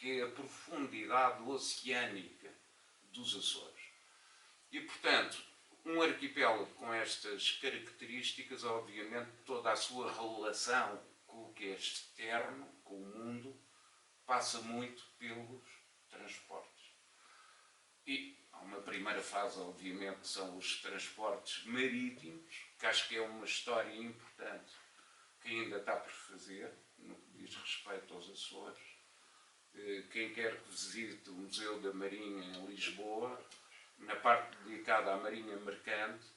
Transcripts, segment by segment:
que é a profundidade oceânica dos Açores. E, portanto, um arquipélago com estas características, obviamente, toda a sua relação com o que é externo, com o mundo, passa muito pelos transportes. E há uma primeira fase, obviamente, que são os transportes marítimos, que acho que é uma história importante que ainda está por fazer, no que diz respeito aos Açores. Quem quer que visite o Museu da Marinha em Lisboa, na parte dedicada à Marinha Mercante,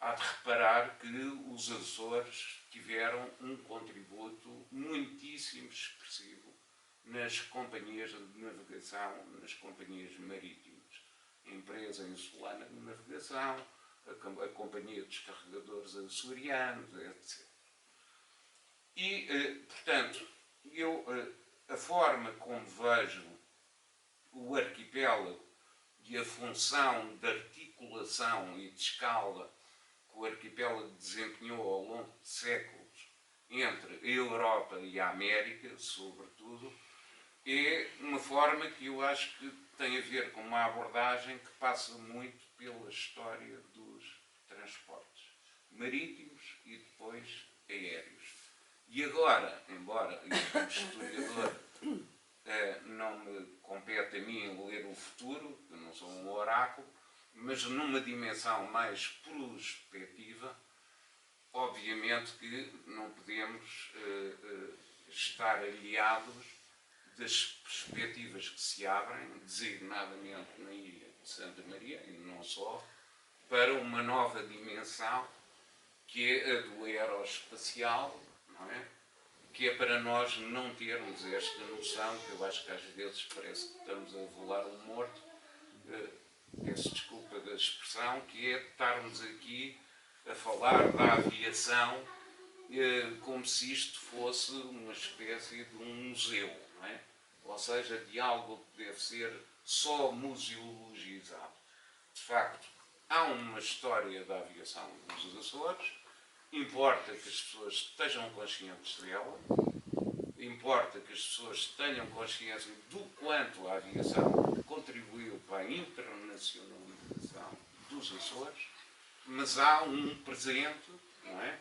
há de reparar que os Açores tiveram um contributo muitíssimo expressivo nas companhias de navegação, nas companhias marítimas. A empresa insulana de navegação, a Companhia dos Carregadores Açorianos, etc. E, portanto, a forma como vejo o arquipélago e a função de articulação e de escala que o arquipélago desempenhou ao longo de séculos entre a Europa e a América, sobretudo, é uma forma que eu acho que tem a ver com uma abordagem que passa muito pela história dos transportes marítimos e depois aéreos. E agora, embora eu, como historiador, não me compete a mim ler o futuro, eu não sou um oráculo, mas numa dimensão mais prospectiva, obviamente que não podemos estar aliados das perspectivas que se abrem, designadamente na ilha de Santa Maria, e não só, para uma nova dimensão, que é a do aeroespacial, não é? Que é para nós não termos esta noção, que eu acho que às vezes parece que estamos a volar um morto, peço desculpa da expressão, que é estarmos aqui a falar da aviação como se isto fosse uma espécie de um museu, não é? Ou seja, de algo que deve ser só museologizado. De facto, há uma história da aviação nos Açores, importa que as pessoas estejam conscientes dela, importa que as pessoas tenham consciência do quanto a aviação contribuiu para a internacionalização dos Açores, mas há um presente, não é?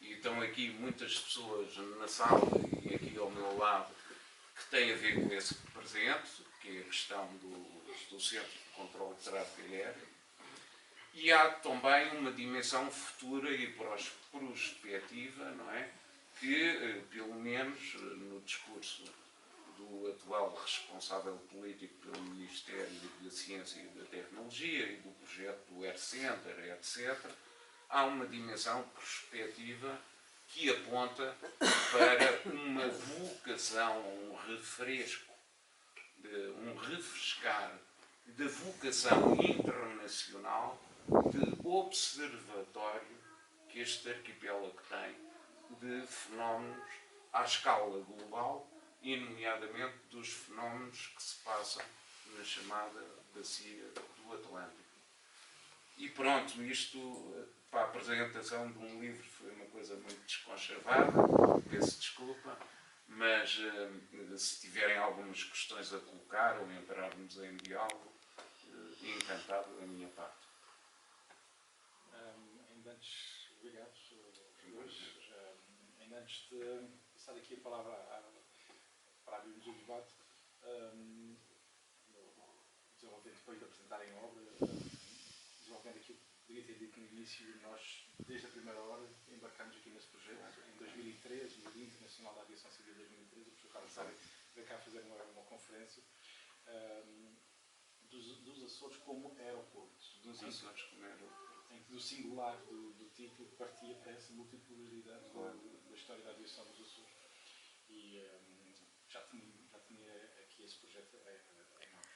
E estão aqui muitas pessoas na sala e aqui ao meu lado que têm a ver com esse presente, que é a questão do Centro de Controlo de Tráfego Aéreo. E há também uma dimensão futura e prospectiva, não é? Que, pelo menos no discurso do atual responsável político pelo Ministério da Ciência e da Tecnologia e do projeto do Air Center, etc., há uma dimensão prospectiva que aponta para uma vocação, um refresco, um refrescar da vocação internacional de observatório que este arquipélago tem de fenómenos à escala global e, nomeadamente, dos fenómenos que se passam na chamada bacia do Atlântico. E pronto, isto para a apresentação de um livro foi uma coisa muito desconchavada, peço desculpa, mas se tiverem algumas questões a colocar ou entrarmos em diálogo, encantado da minha parte. Ainda antes, obrigado aos dois. Ainda antes de passar aqui a palavra para abrirmos o debate, desenvolvendo depois de apresentarem a obra, desenvolvendo aquilo que poderia ter dito no início, nós, desde a primeira hora, embarcamos aqui nesse projeto. Em 2003, no Dia Internacional da Aviação Civil de 2003, o professor Carlos Sá veio cá fazer uma conferência dos Açores como aeroportos. Dos Açores como aeroportos. Em que do singular do título partia para essa multipolaridade da história da aviação dos Açores. E já tinha aqui esse projeto em mãos.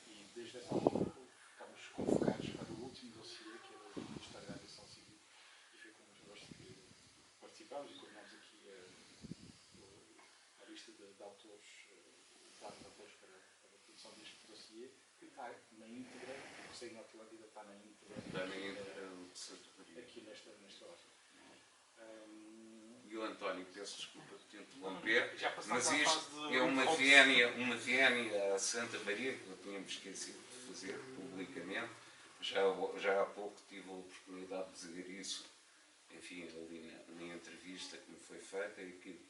E desde essa altura ficámos convocados para o último dossiê, que era a história da aviação civil. E foi com muito gosto que participámos e coordenámos aqui a lista de autores, de autores para a produção deste dossiê, que está na íntegra, o Seio na Atlântida está na íntegra. Está na íntegra de Santa Maria. Aqui nesta obra. e o António, peço desculpa de te interromper, Já passaste mas à isto fase de é uma Hobbes. vénia a Santa Maria, que eu tínhamos esquecido de fazer publicamente. Já há pouco tive a oportunidade de dizer isso, enfim, ali na entrevista que me foi feita, e que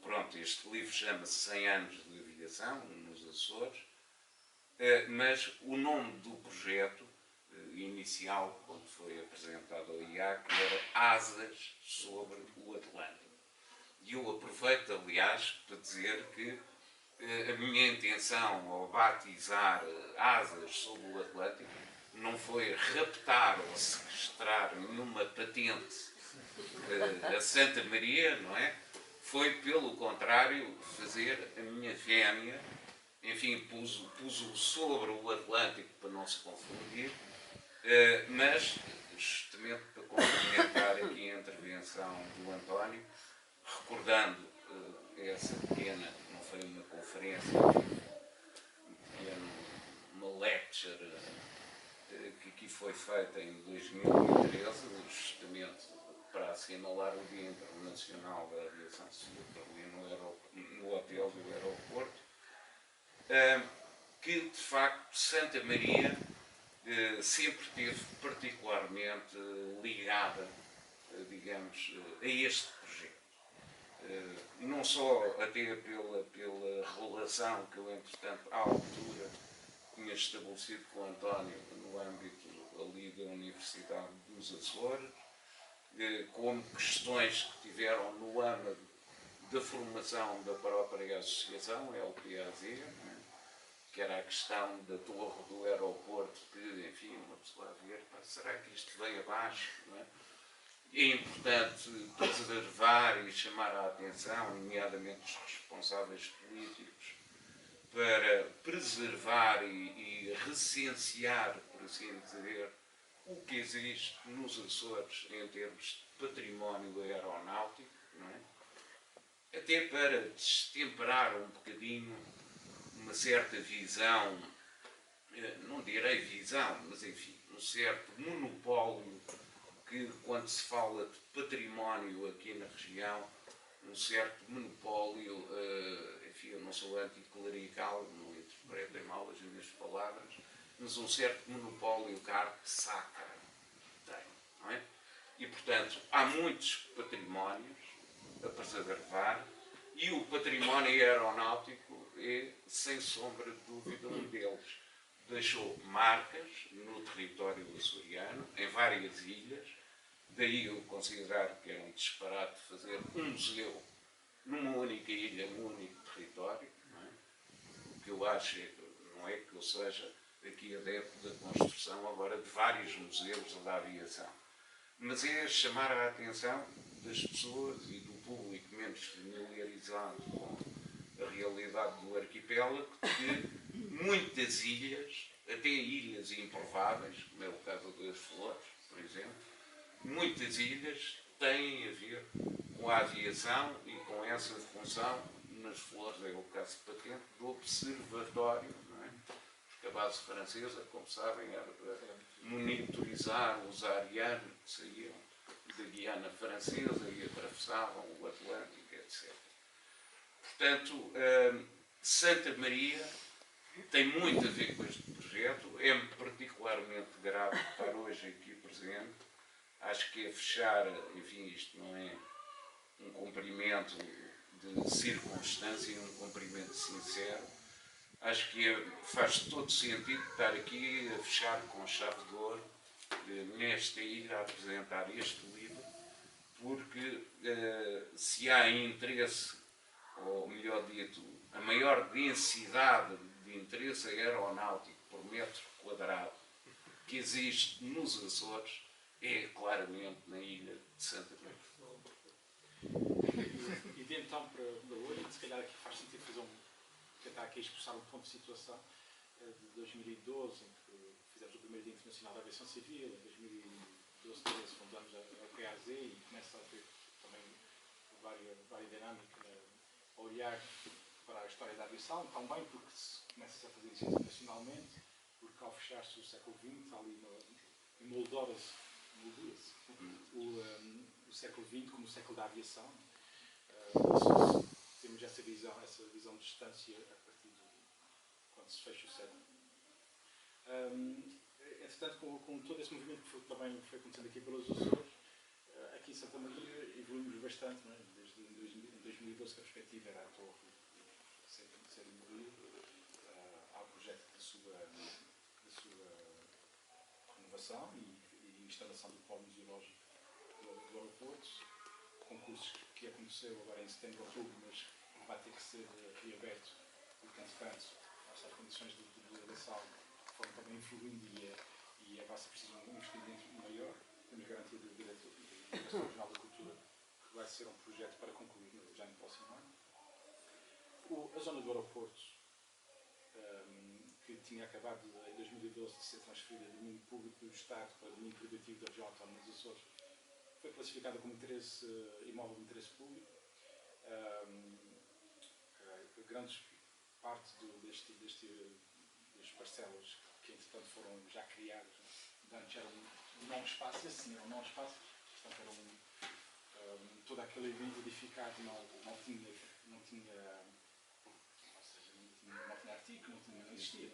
pronto, este livro chama-se 100 anos de aviação, nos Açores, mas o nome do projeto inicial, quando foi apresentado ao IAC, era Asas sobre o Atlântico. E eu aproveito, aliás, para dizer que a minha intenção ao batizar Asas sobre o Atlântico não foi raptar ou sequestrar nenhuma patente a Santa Maria, não é? Foi, pelo contrário, fazer a minha vénia, enfim, pus-o sobre o Atlântico para não se confundir, mas justamente para complementar aqui a intervenção do António, recordando essa pequena, não foi uma conferência, uma lecture que aqui foi feita em 2013, justamente para assinalar o Dia Internacional da Aviação Civil, ali no hotel do aeroporto, que de facto Santa Maria sempre esteve particularmente ligada, digamos, a este projeto. Não só até pela relação que eu, entretanto, à altura, tinha estabelecido com o António no âmbito ali da Universidade dos Açores, como questões que tiveram no âmbito da formação da própria associação, a LPAZ, que era a questão da torre do aeroporto, que, enfim, uma pessoa a ver, será que isto veio abaixo, não é? É importante preservar e chamar a atenção, nomeadamente os responsáveis políticos, para preservar e recensear, por assim dizer, o que existe nos Açores em termos de património aeronáutico, não é? Até para destemperar um bocadinho uma certa visão, não direi visão, mas enfim, um certo monopólio que, quando se fala de património aqui na região, um certo monopólio, enfim, eu não sou anticlerical, não interpretem mal as minhas palavras, mas um certo monopólio que a arte sacra tem, não é? E, portanto, há muitos patrimónios a preservar e o património aeronáutico é, sem sombra de dúvida, um deles. Deixou marcas no território açoriano, em várias ilhas, daí eu considerar que era um disparate fazer um museu numa única ilha, num único território, não é? O que eu acho não é que eu seja aqui adepto da construção agora de vários museus da aviação, mas é chamar a atenção das pessoas e do público menos familiarizado com a realidade do arquipélago, que muitas ilhas, até ilhas improváveis, como é o caso das Flores, por exemplo, muitas ilhas têm a ver com a aviação e com essa função. Nas Flores é o caso patente do observatório, não é? Porque a base francesa, como sabem, era para monitorizar os arianos que saíam da Guiana Francesa e atravessavam o Atlântico, etc. Portanto, Santa Maria tem muito a ver com este projeto, é-me particularmente grato estar hoje aqui presente. Acho que é fechar, enfim, isto não é um cumprimento de circunstância, um cumprimento sincero. Acho que faz todo sentido estar aqui a fechar com chave de ouro nesta ilha a apresentar este livro, porque se há interesse, ou melhor dito, a maior densidade de interesse aeronáutico por metro quadrado que existe nos Açores, é claramente na ilha de Santa Maria. E de então para hoje, se calhar aqui faz sentido tentar aqui expressar um ponto de situação de 2012, em que fizemos o primeiro Dia Internacional da Aviação Civil, em 2012, 13 fundamos a PAZ e começa a ter também várias dinâmicas a olhar para a história da aviação, também porque se começa a fazer isso internacionalmente, porque ao fechar-se o século XX, ali em moldura-se o século XX como o século da aviação. Temos essa visão de distância a partir de quando se fecha o século. Entretanto, com todo esse movimento que também foi acontecendo aqui pelos Açores, aqui em Santa Maria evoluímos bastante, não é? Desde em 2012 que a perspectiva era a torre ser demolida, há o projeto da sua renovação e instalação do polo museológico do aeroporto, concursos que aconteceu agora em setembro, outubro, mas vai ter que ser reaberto, porque entretanto as condições de delegação foram também influindo e vai ser preciso um investimento maior. Temos garantia do Direção Regional da Cultura que vai ser um projeto para concluir já no próximo ano. A zona do aeroporto, que tinha acabado em 2012 de ser transferida de domínio público do Estado para domínio privativo da região autónoma dos Açores, foi classificada como imóvel de interesse público. Grande parte das parcelas que entretanto foram já criadas, antes era um não espaço, esse sim era um não espaço, portanto era todo aquele edificado não tinha artigo, não existia.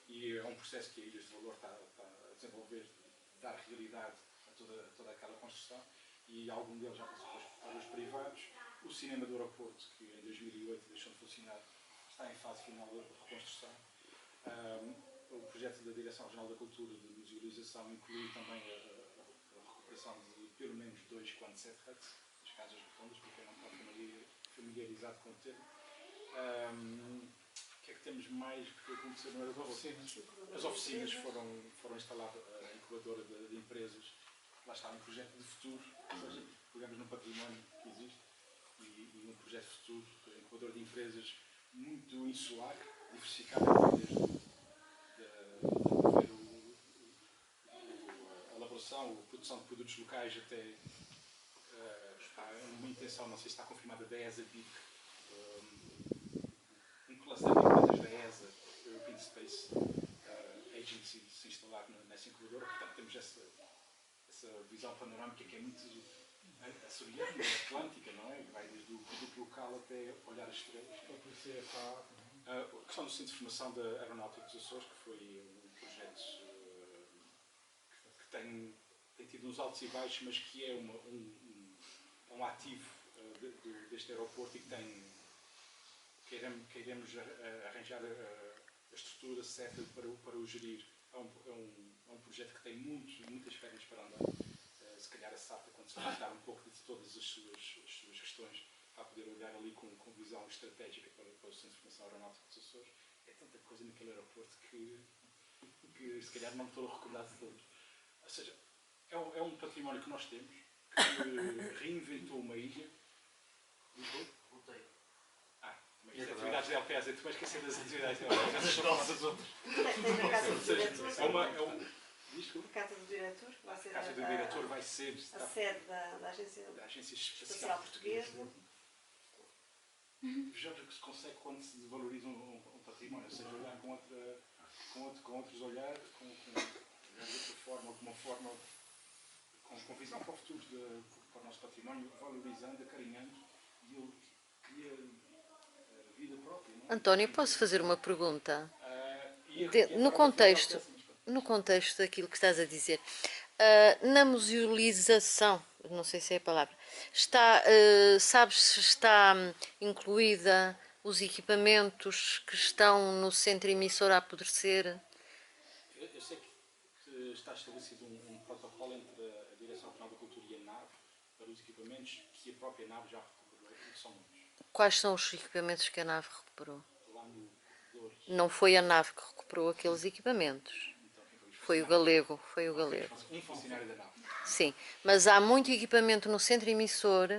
E é um processo que a Ilhas de Valor está a desenvolver, de dar realidade a toda aquela construção, e algum deles já passou para os privados. O cinema do aeroporto, que em 2008 deixou de funcionar, está em fase final de reconstrução. O projeto da Direção Regional da Cultura de musealização inclui também a recuperação de pelo menos 2 Quantset Huts, as casas rotundas, para quem não está familiarizado com o termo. O que é que temos mais que aconteceu no aeroporto? As oficinas foram instaladas, a incubadora de empresas. Lá está um projeto de futuro, ou seja, pegamos no património que existe e um projeto de futuro, a incubadora de empresas muito insular, diversificada, desde a elaboração, a produção de produtos locais até uma intenção, não sei se está confirmada, da ESA BIC, um cluster de empresas da ESA, European Space Agency, se instalar nessa incubadora. Portanto, temos essa visão panorâmica que é muito açoriana, atlântica, não é? Vai desde o produto local até olhar as estrelas. A questão do Centro de Formação da Aeronáutica dos Açores, que foi um projeto que tem tido uns altos e baixos, mas que é um ativo deste aeroporto e que queremos arranjar a estrutura certa para o gerir. É um projeto que tem muitas pernas para andar. Se calhar a SATA, quando se vai dar um pouco de todas as suas questões, vai poder olhar ali com visão estratégica para o Centro de Formação Aeronáutica dos Açores. É tanta coisa naquele aeroporto que se calhar não estou a recordar de todos. Ou seja, é um património que nós temos, que reinventou uma ilha. Voltei. As atividades da LPS, tu vais esquecer das atividades da LPS, essas são nossas outras. Tem a casa do diretor. Desculpa. A casa do diretor vai ser A casa do diretor vai ser a sede da Agência Espacial Portuguesa. Vejamos o que se consegue quando se valoriza um património, ou seja, olhar com outros olhares, com outra forma, com visão para o futuro, para o nosso património, valorizando, acarinhando, e ele cria vida própria. Não é? António, posso fazer uma pergunta? No contexto daquilo que estás a dizer, na musealização, não sei se é a palavra, sabes se está incluída os equipamentos que estão no centro emissor a apodrecer? Eu sei que está estabelecido um protocolo entre a Direção Regional da Cultura e a NAV para os equipamentos que a própria NAV já recuperou, que são muitos. Quais são os equipamentos que a nave recuperou? Lá no corredor. Não foi a nave que recuperou aqueles equipamentos. Foi o galego, Um funcionário da NAV. Sim, mas há muito equipamento no centro emissor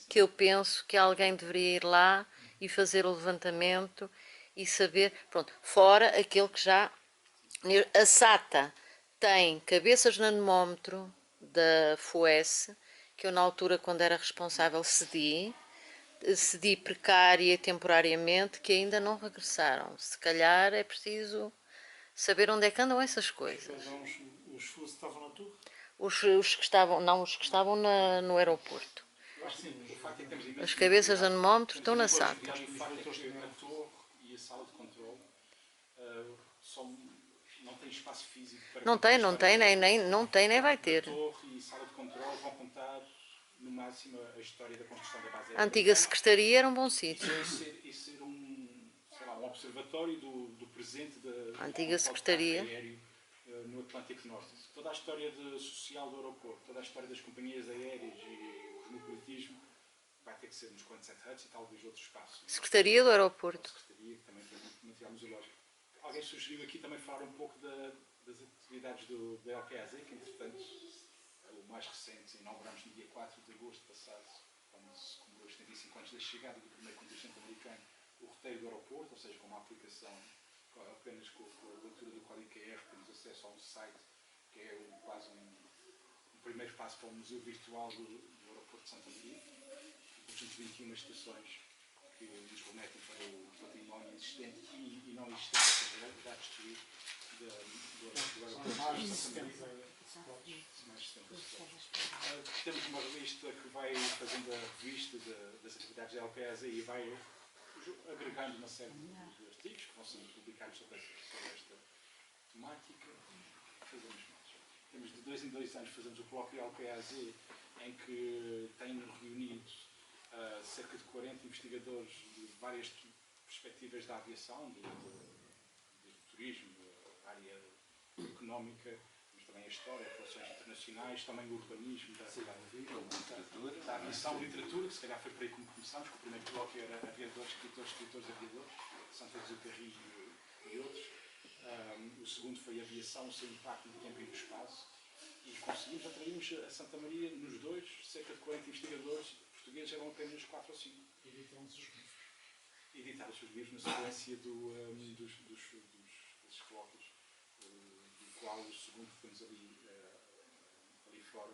que eu penso que alguém deveria ir lá e fazer o levantamento e saber, pronto, fora aquele que já... A SATA tem cabeças de anemómetro da FOES, que eu na altura, quando era responsável, cedi precária e temporariamente, que ainda não regressaram. Se calhar é preciso saber onde é que andam essas coisas. Os fusos estavam na torre? Os que estavam, não os que estavam no aeroporto. Eu acho que sim, o facto é que temos imenso As cabeças de material. anemómetro estão na Temos imenso SATA. material, e o facto é que a torre e a sala de controle só não têm espaço físico para... Não tem, nem vai A ter. torre e sala de controle vão contar, no máximo, a história da construção da base A antiga secretaria era um bom sítio. e ser um, sei lá, um observatório do presente da A antiga secretaria. aéreo no Atlântico Norte. Toda a história social do aeroporto, toda a história das companhias aéreas e o cosmopolitismo vai ter que ser nos Quantzet Huts e talvez outros espaços. Secretaria do aeroporto. A secretaria, que também tem muito material museológico. Alguém sugeriu aqui também falar um pouco das atividades da LPAZ, que entretanto, o mais recente, inauguramos no dia 4 de agosto passado, quando se comemorou os 75 anos da chegada do primeiro contingente americano, o roteiro do aeroporto, ou seja, com uma aplicação apenas com a leitura do código QR, temos acesso a um site que é quase um primeiro passo para o museu virtual do aeroporto de Santa Maria, com 221 estações que nos remetem para o património existente e não existente, ou seja, já destruído do aeroporto de Santa Maria. Mais 70 spots. Temos uma revista que vai fazendo a revista das atividades da LPAZ e vai agregando uma série de artigos que vão sendo publicados sobre esta temática. Fazemos mais. Temos de 2 em 2 anos fazemos o colóquio LPAZ, em que tem reunido cerca de 40 investigadores de várias perspectivas da aviação, do turismo, da área económica, mas também a história, relações internacionais, também o urbanismo, da aviação, literatura, que se calhar foi por aí como começámos, que o primeiro colóquio era aviadores, escritores, aviadores, Saint-Exupéry e outros. O segundo foi aviação, o seu impacto no tempo e no espaço. E conseguimos, atraímos a Santa Maria, nos dois, cerca de 40 investigadores portugueses, eram apenas 4 ou 5. Editaram os seus livros na sequência desses colóquios, do qual o segundo que temos ali fora,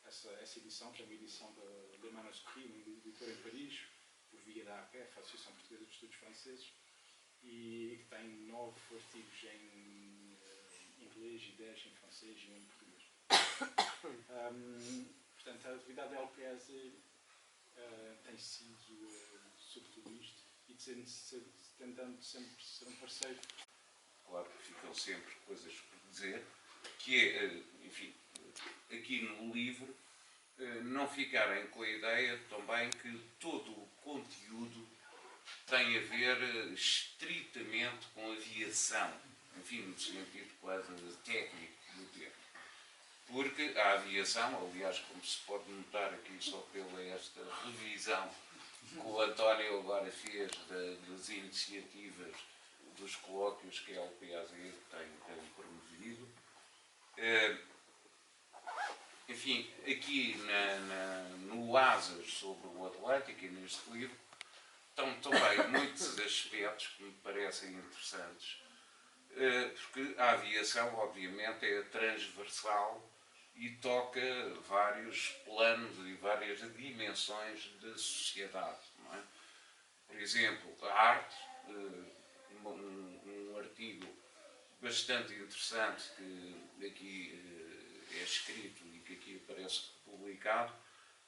essa edição, que é uma edição da Le Manuscrit, uma editora em Paris, por via da APF, a Associação Portuguesa de Estudos Franceses, e que tem 9 artigos em inglês e 10 em francês e 1 em português. Portanto, a atividade da LPAZ tem sido sobretudo isto, e tentando sempre ser um parceiro. Claro que ficam sempre coisas por dizer, que é, enfim, aqui no livro, não ficarem com a ideia também que todo o conteúdo tem a ver estritamente com aviação, enfim, no sentido quase técnico do termo. Porque a aviação, aliás, como se pode notar aqui só pela esta revisão que o António agora fez das iniciativas dos colóquios que a LPAZ tem promovido, enfim, aqui no Asas sobre o Atlântico e neste livro, estão também muitos aspectos que me parecem interessantes, porque a aviação, obviamente, é transversal e toca vários planos e várias dimensões da sociedade. Não é? Por exemplo, a arte, um artigo bastante interessante que aqui é escrito e que aqui aparece publicado,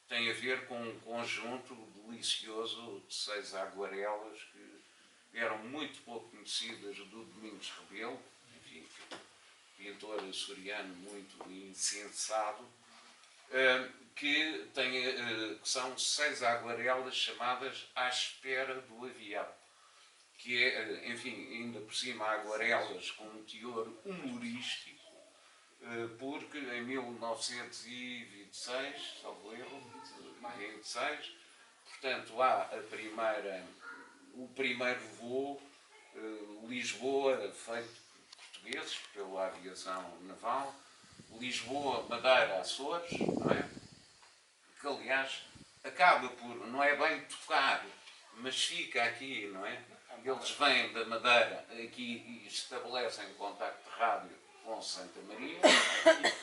tem a ver com um conjunto delicioso de 6 aguarelas que eram muito pouco conhecidas do Domingos Rebelo, enfim, pintor açoriano muito insensado, que são 6 aguarelas chamadas À Espera do Avião, que é, enfim, ainda por cima aguarelas com um teor humorístico, porque em 1926, salvo erro, 26, portanto há o primeiro voo Lisboa feito por portugueses pela aviação naval, Lisboa, Madeira, Açores, não é? Que aliás acaba por, não é bem tocar, mas fica aqui, não é? Eles vêm da Madeira aqui e estabelecem contacto de rádio com Santa Maria.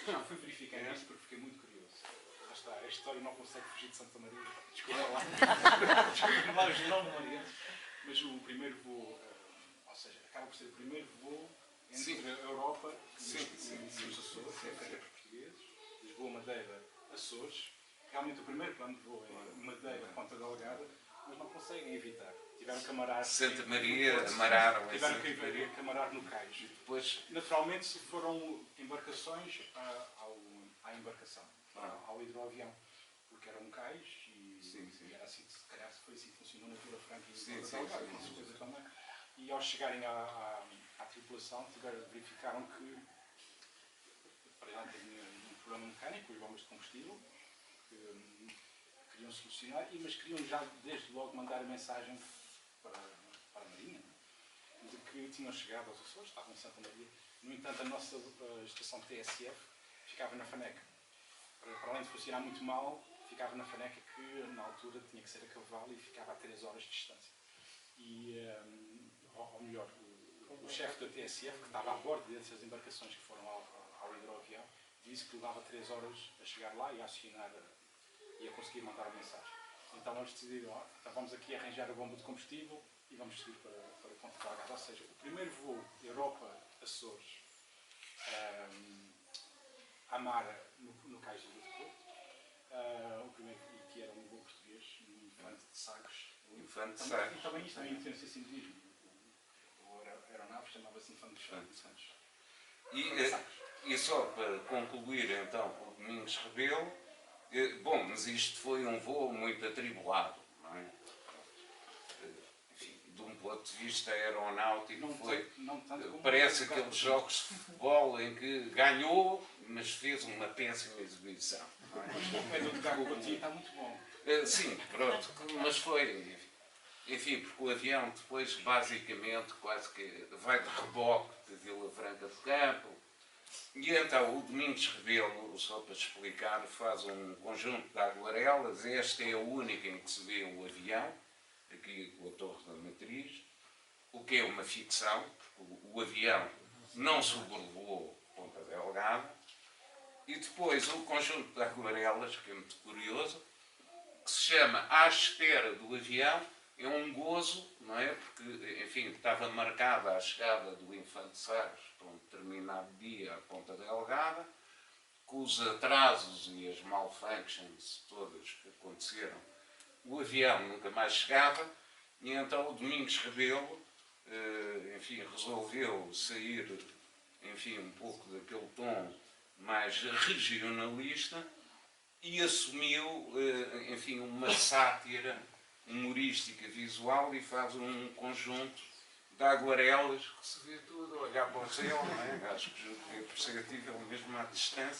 Já fui verificar isto porque fiquei muito curioso. Lá está, a história não consegue fugir de Santa Maria. Desculpa lá. Desculpa lá os não marianos. Mas o primeiro voo, ou seja, acaba por ser o primeiro voo entre a Europa e os Açores, é feito por portugueses, voo Madeira-Açores. Realmente o primeiro plano de voo é Madeira-Ponta Delgada, mas não conseguem evitar. Tiveram que amarar. Santa Maria, amararam. Tiveram que amarar no cais. Depois, naturalmente foram embarcações à embarcação, ao hidroavião, porque era um cais e era assim, se calhar foi assim que funcionou na Vila Franca e coisa também. E ao chegarem à tripulação, verificaram que para já tinha um problema mecânico, os bombas de combustível, que queriam solucionar, mas queriam já desde logo mandar a mensagem para a Marinha, de que tinham chegado aos Açores, estavam em Santa Maria. No entanto, a nossa estação TSF ficava na Faneca. Para além de funcionar muito mal, ficava na Faneca, que na altura tinha que ser a cavalo e ficava a 3 horas de distância. E, ou melhor, o chefe da TSF, que estava a bordo dessas embarcações que foram ao hidroavião, disse que levava 3 horas a chegar lá e a acionar e a conseguir mandar a mensagem. Então eles decidiram, então vamos aqui arranjar a bomba de combustível e vamos seguir para Ponta Delgada. Ou seja, o primeiro voo Europa-Açores à mar no cais de Lisboa, o primeiro que era um voo português, um Infante de Sagres. E também isto também tem simbolismo. A aeronave chamava-se Infante de Sagres. E só para concluir então o Domingos Rebelo, bom, mas isto foi um voo muito atribulado, não é? Enfim, de um ponto de vista aeronáutico, parece aqueles jogos de futebol em que ganhou, mas fez uma péssima exibição. Não é? O carro contigo está muito bom. Sim, pronto, mas foi, enfim, porque o avião depois basicamente quase que vai de reboque de Vila Franca do Campo. E então o Domingos Rebelo, só para explicar, faz um conjunto de aguarelas. Esta é a única em que se vê o avião, aqui com a Torre da Matriz, o que é uma ficção, porque o avião não sobrevoou Ponta Delgada. E depois o conjunto de aguarelas, que é muito curioso, que se chama À Espera do Avião, é um gozo, não é? Porque, enfim, estava marcada a chegada do Infante Sagres para um determinado dia à Ponta Delgada, com os atrasos e as malfunctions todas que aconteceram. O avião nunca mais chegava e então o Domingos Rebelo, enfim, resolveu sair, enfim, um pouco daquele tom mais regionalista e assumiu, enfim, uma sátira humorística visual e faz um conjunto de aguarelas que se vê tudo a olhar para o céu, não é? Acho que é perceptível mesmo à distância.